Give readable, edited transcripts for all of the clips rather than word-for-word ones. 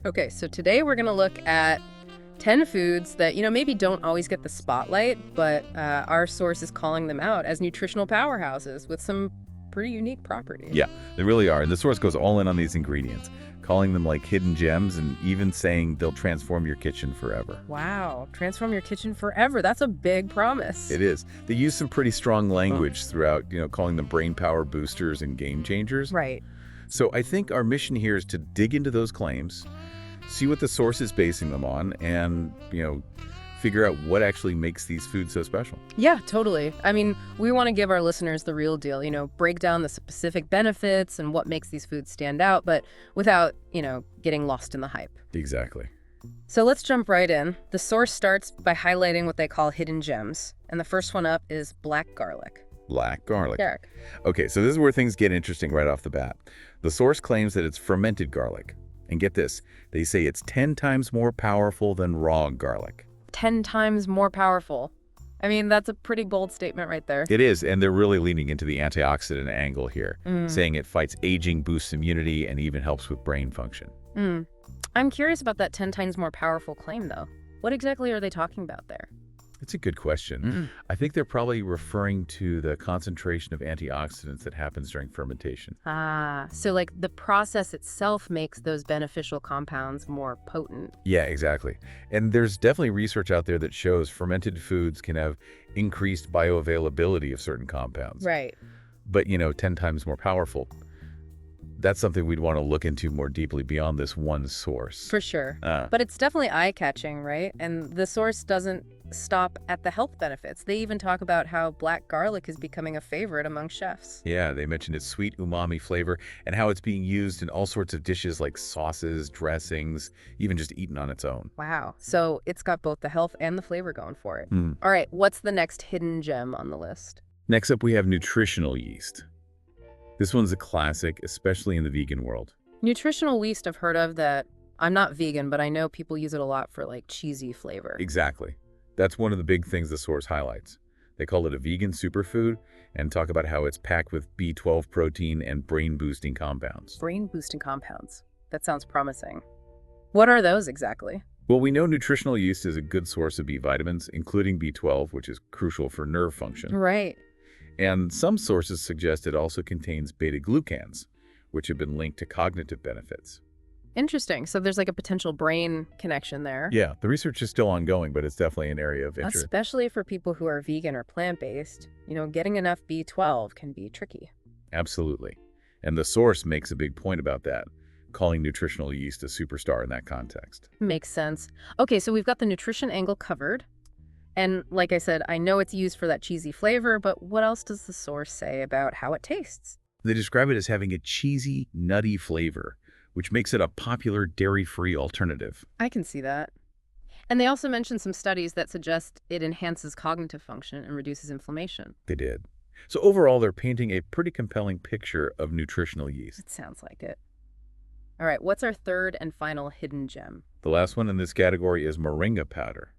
Okay, so today we're going to look at 10 foods that, maybe don't always get the spotlight, but our source is calling them out as nutritional powerhouses with some pretty unique properties. Yeah, they really are. And the source goes all in on these ingredients, calling them like hidden gems and even saying they'll transform your kitchen forever. Wow, transform your kitchen forever. That's a big promise. It is. They use some pretty strong language throughout, calling them brain power boosters and game changers. Right. So I think our mission here is to dig into those claims, see what the source is basing them on, and, figure out what actually makes these foods so special. Yeah, totally. I mean, we want to give our listeners the real deal, break down the specific benefits and what makes these foods stand out, but without, getting lost in the hype. Exactly. So let's jump right in. The source starts by highlighting what they call hidden gems. And the first one up is black garlic. Black garlic. Derek. Okay, so this is where things get interesting right off the bat. The source claims that it's fermented garlic. And get this, they say it's 10 times more powerful than raw garlic. 10 times more powerful. I mean, that's a pretty bold statement right there. It is, and they're really leaning into the antioxidant angle here, saying it fights aging, boosts immunity, and even helps with brain function. I'm curious about that 10 times more powerful claim, though. What exactly are they talking about there? It's a good question. I think they're probably referring to the concentration of antioxidants that happens during fermentation. So like the process itself makes those beneficial compounds more potent. Yeah, exactly. And there's definitely research out there that shows fermented foods can have increased bioavailability of certain compounds. Right. But, 10 times more powerful. That's something we'd want to look into more deeply beyond this one source. For sure. But it's definitely eye-catching, right? And the source doesn't stop at the health benefits. They even talk about how black garlic is becoming a favorite among chefs. Yeah, they mentioned its sweet umami flavor and how it's being used in all sorts of dishes like sauces, dressings, even just eaten on its own. Wow. So it's got both the health and the flavor going for it. All right, what's the next hidden gem on the list? Next up, we have nutritional yeast. This one's a classic, especially in the vegan world. Nutritional yeast I've heard of that. I'm not vegan, but I know people use it a lot for like cheesy flavor. Exactly. That's one of the big things the source highlights. They call it a vegan superfood and talk about how it's packed with B12 protein and brain-boosting compounds. Brain-boosting compounds. That sounds promising. What are those exactly? Well, we know nutritional yeast is a good source of B vitamins, including B12, which is crucial for nerve function. Right. And some sources suggest it also contains beta-glucans, which have been linked to cognitive benefits. Interesting. So there's like a potential brain connection there. Yeah, the research is still ongoing, but it's definitely an area of interest. Especially for people who are vegan or plant-based, getting enough B12 can be tricky. Absolutely. And the source makes a big point about that, calling nutritional yeast a superstar in that context. Makes sense. Okay, so we've got the nutrition angle covered. And like I said, I know it's used for that cheesy flavor, but what else does the source say about how it tastes? They describe it as having a cheesy, nutty flavor, which makes it a popular dairy-free alternative. I can see that. And they also mentioned some studies that suggest it enhances cognitive function and reduces inflammation. They did. So overall, they're painting a pretty compelling picture of nutritional yeast. It sounds like it. All right, what's our third and final hidden gem? The last one in this category is moringa powder.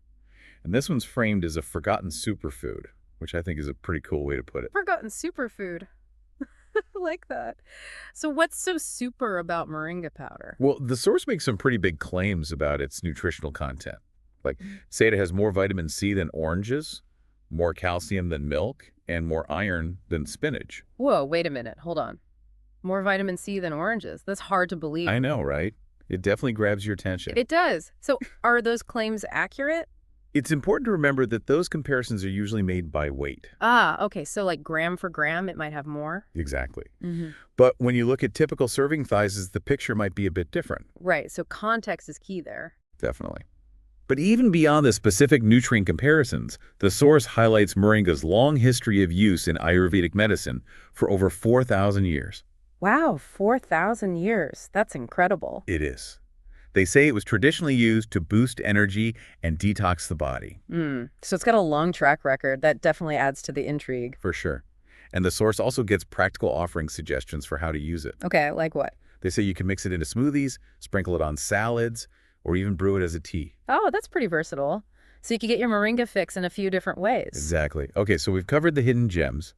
And this one's framed as a forgotten superfood, which I think is a pretty cool way to put it. Forgotten superfood. I like that. So what's so super about moringa powder? Well, the source makes some pretty big claims about its nutritional content. Like, say it has more vitamin C than oranges, more calcium than milk, and more iron than spinach. Whoa, wait a minute. Hold on. More vitamin C than oranges. That's hard to believe. I know, right? It definitely grabs your attention. It does. So are those claims accurate? It's important to remember that those comparisons are usually made by weight. Okay. So like gram for gram, it might have more? Exactly. But when you look at typical serving sizes, the picture might be a bit different. Right. So context is key there. Definitely. But even beyond the specific nutrient comparisons, the source highlights moringa's long history of use in Ayurvedic medicine for over 4,000 years. Wow, 4,000 years. That's incredible. It is. They say it was traditionally used to boost energy and detox the body. So it's got a long track record. That definitely adds to the intrigue. For sure. And the source also gets practical offering suggestions for how to use it. Okay, like what? They say you can mix it into smoothies, sprinkle it on salads, or even brew it as a tea. Oh, that's pretty versatile. So you can get your moringa fix in a few different ways. Exactly. Okay, so we've covered the hidden gems.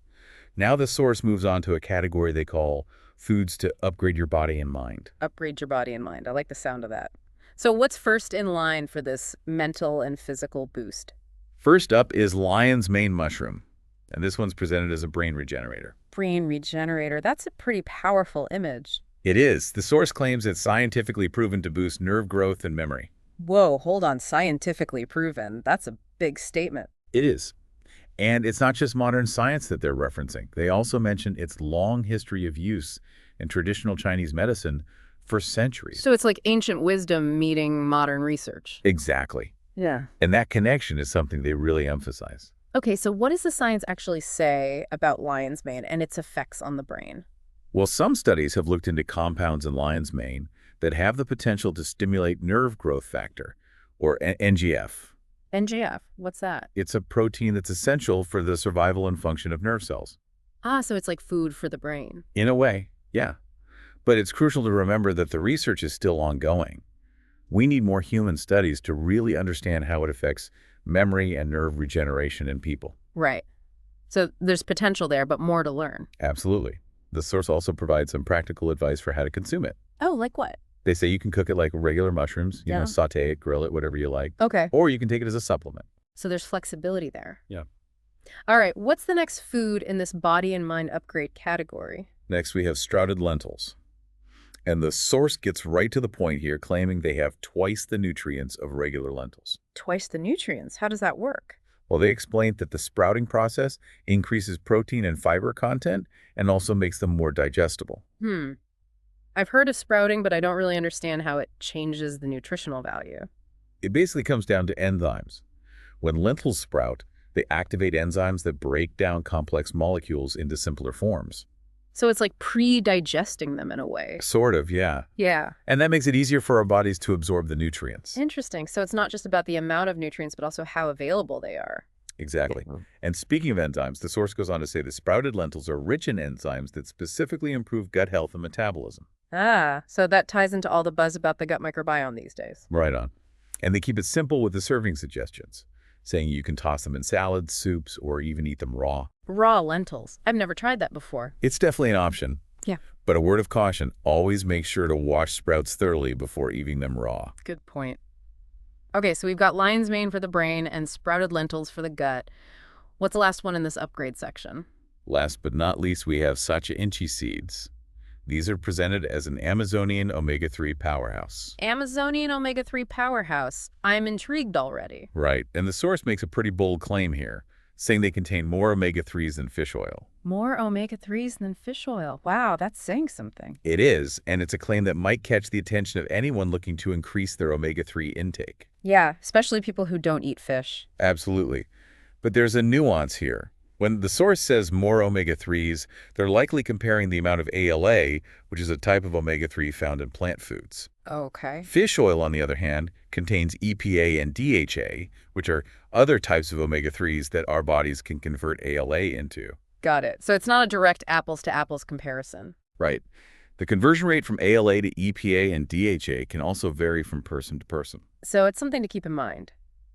Now the source moves on to a category they call foods to upgrade your body and mind. Upgrade your body and mind. I like the sound of that. So what's first in line for this mental and physical boost? First up is lion's mane mushroom, and this one's presented as a brain regenerator. Brain regenerator. That's a pretty powerful image. It is. The source claims it's scientifically proven to boost nerve growth and memory. Whoa, hold on. Scientifically proven. That's a big statement. It is. And it's not just modern science that they're referencing. They also mention its long history of use in traditional Chinese medicine for centuries. So it's like ancient wisdom meeting modern research. Exactly. Yeah. And that connection is something they really emphasize. Okay, so what does the science actually say about lion's mane and its effects on the brain? Well, some studies have looked into compounds in lion's mane that have the potential to stimulate nerve growth factor, or NGF. NGF, what's that? It's a protein that's essential for the survival and function of nerve cells. Ah, so it's like food for the brain. In a way, yeah. But it's crucial to remember that the research is still ongoing. We need more human studies to really understand how it affects memory and nerve regeneration in people. Right. So there's potential there, but more to learn. Absolutely. The source also provides some practical advice for how to consume it. Oh, like what? They say you can cook it like regular mushrooms, you Yeah. know, saute it, grill it, whatever you like. Okay. Or you can take it as a supplement. So there's flexibility there. Yeah. All right, what's the next food in this body and mind upgrade category? Next, we have sprouted lentils. And the source gets right to the point here, claiming they have twice the nutrients of regular lentils. Twice the nutrients. How does that work? Well, they explained that the sprouting process increases protein and fiber content and also makes them more digestible. I've heard of sprouting, but I don't really understand how it changes the nutritional value. It basically comes down to enzymes. When lentils sprout, they activate enzymes that break down complex molecules into simpler forms. So it's like pre-digesting them in a way. Sort of, yeah. Yeah. And that makes it easier for our bodies to absorb the nutrients. Interesting. So it's not just about the amount of nutrients, but also how available they are. Exactly. And speaking of enzymes, the source goes on to say the sprouted lentils are rich in enzymes that specifically improve gut health and metabolism. Ah, so that ties into all the buzz about the gut microbiome these days. Right on. And they keep it simple with the serving suggestions, saying you can toss them in salads, soups, or even eat them raw. Raw lentils. I've never tried that before. It's definitely an option. Yeah. But a word of caution, always make sure to wash sprouts thoroughly before eating them raw. Good point. Okay, so we've got lion's mane for the brain and sprouted lentils for the gut. What's the last one in this upgrade section? Last but not least, we have sacha inchi seeds. These are presented as an Amazonian omega-3 powerhouse. Amazonian omega-3 powerhouse. I'm intrigued already. Right, and the source makes a pretty bold claim here, saying they contain more omega-3s than fish oil. More omega-3s than fish oil. Wow, that's saying something. It is, and it's a claim that might catch the attention of anyone looking to increase their omega-3 intake. Yeah, especially people who don't eat fish. Absolutely. But there's a nuance here. When the source says more omega-3s, they're likely comparing the amount of ALA, which is a type of omega-3 found in plant foods. Okay. Fish oil, on the other hand, contains EPA and DHA, which are other types of omega-3s that our bodies can convert ALA into. Got it. So it's not a direct apples-to-apples comparison. Right. The conversion rate from ALA to EPA and DHA can also vary from person to person. So it's something to keep in mind.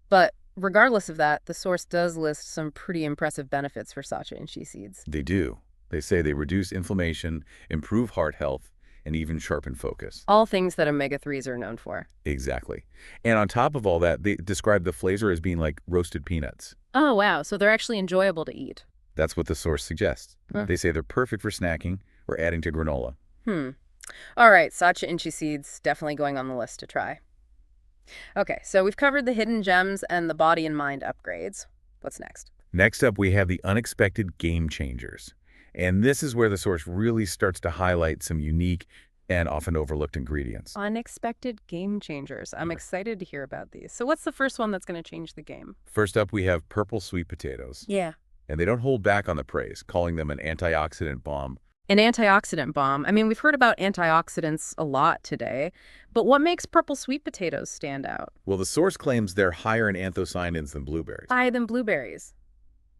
But regardless of that, the source does list some pretty impressive benefits for sacha inchi seeds. They do. They say they reduce inflammation, improve heart health, and even sharpen focus. All things that omega-3s are known for. Exactly. And on top of all that, they describe the flavor as being like roasted peanuts. Oh, wow. So they're actually enjoyable to eat. That's what the source suggests. Huh. They say they're perfect for snacking or adding to granola. All right, sacha inchi seeds definitely going on the list to try. Okay, so we've covered the hidden gems and the body and mind upgrades. What's next? Next up, we have the unexpected game changers. And this is where the source really starts to highlight some unique and often overlooked ingredients. Unexpected game changers. I'm excited to hear about these. So what's the first one that's going to change the game? First up, we have purple sweet potatoes. Yeah. And they don't hold back on the praise, calling them an antioxidant bomb. An antioxidant bomb. I mean, we've heard about antioxidants a lot today, but what makes purple sweet potatoes stand out? Well, the source claims they're higher in anthocyanins than blueberries. Higher than blueberries.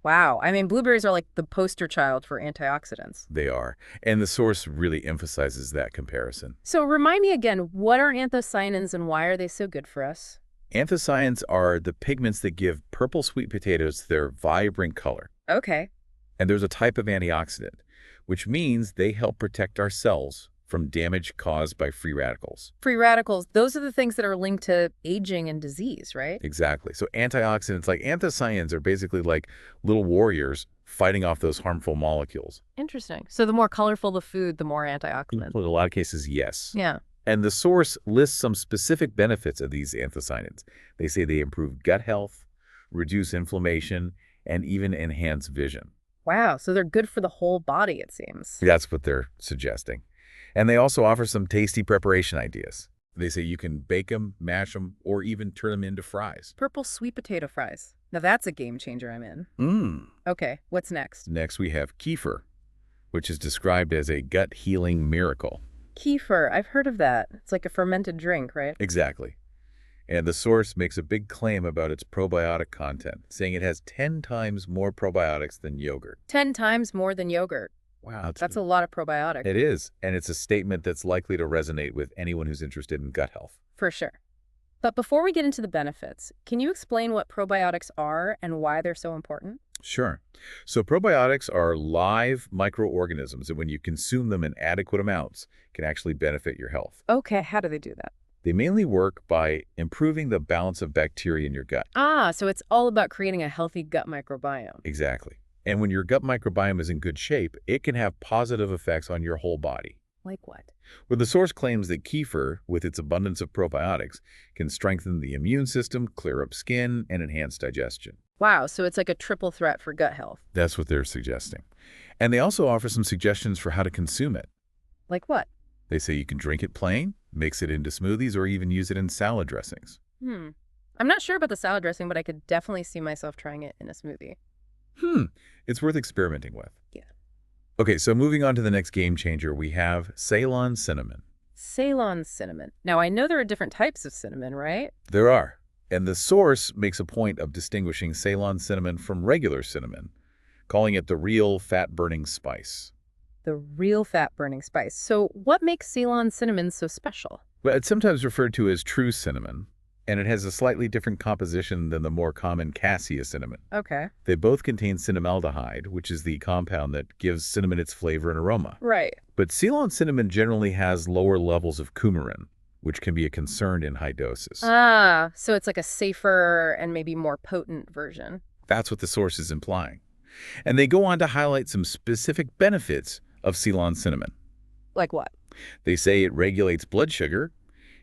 Wow. I mean, blueberries are like the poster child for antioxidants. They are. And the source really emphasizes that comparison. So remind me again, what are anthocyanins and why are they so good for us? Anthocyanins are the pigments that give purple sweet potatoes their vibrant color. Okay. And there's a type of antioxidant, which means they help protect our cells from damage caused by free radicals. Free radicals, those are the things that are linked to aging and disease, right? Exactly. So antioxidants like anthocyanins are basically like little warriors fighting off those harmful molecules. Interesting. So the more colorful the food, the more antioxidant. In a lot of cases, yes. Yeah. And the source lists some specific benefits of these anthocyanins. They say they improve gut health, reduce inflammation, and even enhance vision. Wow. So they're good for the whole body, it seems. That's what they're suggesting. And they also offer some tasty preparation ideas. They say you can bake them, mash them, or even turn them into fries. Purple sweet potato fries. Now that's a game changer I'm in. Okay, what's next? Next, we have kefir, which is described as a gut healing miracle. Kefir, I've heard of that. It's like a fermented drink, right? Exactly. And the source makes a big claim about its probiotic content, saying it has 10 times more probiotics than yogurt. 10 times more than yogurt. Wow. That's a lot of probiotics. It is, and it's a statement that's likely to resonate with anyone who's interested in gut health. For sure. But before we get into the benefits, can you explain what probiotics are and why they're so important? Sure. So probiotics are live microorganisms, and when you consume them in adequate amounts, can actually benefit your health. Okay, how do they do that? They mainly work by improving the balance of bacteria in your gut. Ah, so it's all about creating a healthy gut microbiome. Exactly. And when your gut microbiome is in good shape, it can have positive effects on your whole body. Like what? Well, the source claims that kefir, with its abundance of probiotics, can strengthen the immune system, clear up skin, and enhance digestion. Wow, so it's like a triple threat for gut health. That's what they're suggesting. And they also offer some suggestions for how to consume it. Like what? They say you can drink it plain, mix it into smoothies, or even use it in salad dressings. I'm not sure about the salad dressing, but I could definitely see myself trying it in a smoothie. It's worth experimenting with. Yeah. Okay, so moving on to the next game changer, we have Ceylon cinnamon. Ceylon cinnamon. Now, I know there are different types of cinnamon, right? There are. And the source makes a point of distinguishing Ceylon cinnamon from regular cinnamon, calling it the real fat-burning spice. The real fat-burning spice. So what makes Ceylon cinnamon so special? Well, it's sometimes referred to as true cinnamon, and it has a slightly different composition than the more common cassia cinnamon. Okay. They both contain cinnamaldehyde, which is the compound that gives cinnamon its flavor and aroma. Right. But Ceylon cinnamon generally has lower levels of coumarin, which can be a concern in high doses. Ah, so it's like a safer and maybe more potent version. That's what the source is implying. And they go on to highlight some specific benefits of Ceylon cinnamon. Like what? They say it regulates blood sugar,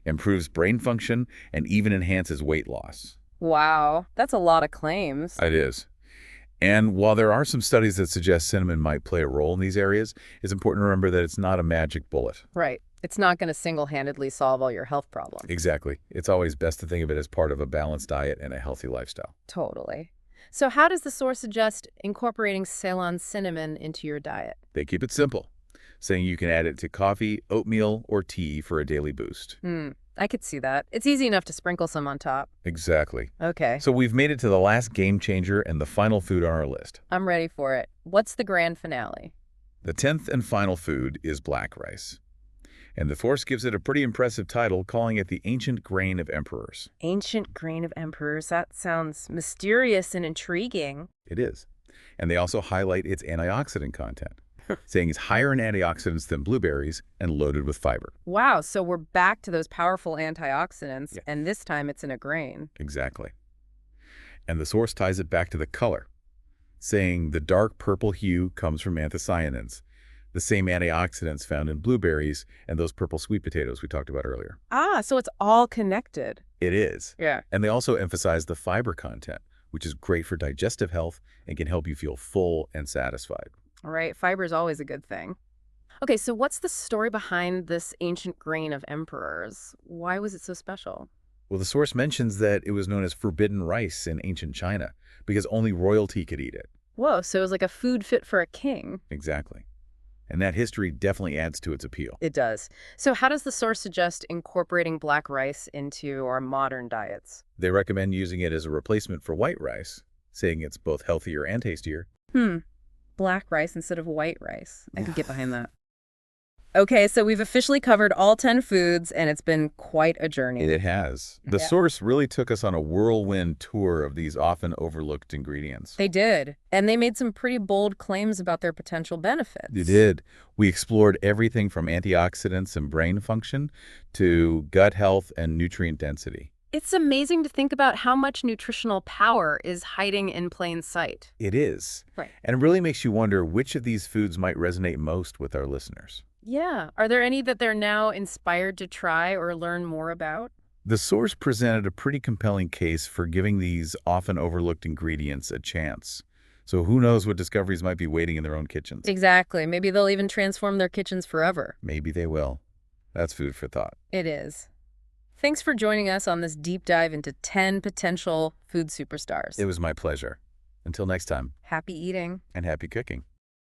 improves brain function, and even enhances weight loss. Wow, that's a lot of claims. It is. And while there are some studies that suggest cinnamon might play a role in these areas, it's important to remember that it's not a magic bullet. Right. It's not going to single-handedly solve all your health problems. Exactly. It's always best to think of it as part of a balanced diet and a healthy lifestyle. Totally. So how does the source suggest incorporating Ceylon cinnamon into your diet? They keep it simple, saying you can add it to coffee, oatmeal, or tea for a daily boost. I could see that. It's easy enough to sprinkle some on top. Exactly. Okay. So we've made it to the last game changer and the final food on our list. I'm ready for it. What's the grand finale? The 10th and final food is black rice. And the source gives it a pretty impressive title, calling it the ancient grain of emperors. Ancient grain of emperors. That sounds mysterious and intriguing. It is. And they also highlight its antioxidant content, saying it's higher in antioxidants than blueberries and loaded with fiber. Wow, so we're back to those powerful antioxidants, and this time it's in a grain. Exactly. And the source ties it back to the color, saying the dark purple hue comes from anthocyanins, the same antioxidants found in blueberries and those purple sweet potatoes we talked about earlier. Ah, so it's all connected. It is. Yeah. And they also emphasize the fiber content, which is great for digestive health and can help you feel full and satisfied. All right, fiber is always a good thing. Okay, so what's the story behind this ancient grain of emperors? Why was it so special? Well, the source mentions that it was known as forbidden rice in ancient China because only royalty could eat it. Whoa, so it was like a food fit for a king. Exactly. And that history definitely adds to its appeal. It does. So how does the source suggest incorporating black rice into our modern diets? They recommend using it as a replacement for white rice, saying it's both healthier and tastier. Black rice instead of white rice. I could get behind that. Okay, so we've officially covered all 10 foods, and it's been quite a journey. It has. The Yeah. source really took us on a whirlwind tour of these often overlooked ingredients. They did, and they made some pretty bold claims about their potential It benefits. did. We explored everything from antioxidants and brain function to gut health and nutrient density. It's amazing to think about how much nutritional power is hiding in plain sight. It is. Right. And it really makes you wonder which of these foods might resonate most with our listeners. Yeah. Are there any that they're now inspired to try or learn more about? The source presented a pretty compelling case for giving these often overlooked ingredients a chance. So who knows what discoveries might be waiting in their own kitchens. Exactly. Maybe they'll even transform their kitchens forever. Maybe they will. That's food for thought. It is. Thanks for joining us on this deep dive into 10 potential food superstars. It was my pleasure. Until next time, Happy eating. and happy cooking.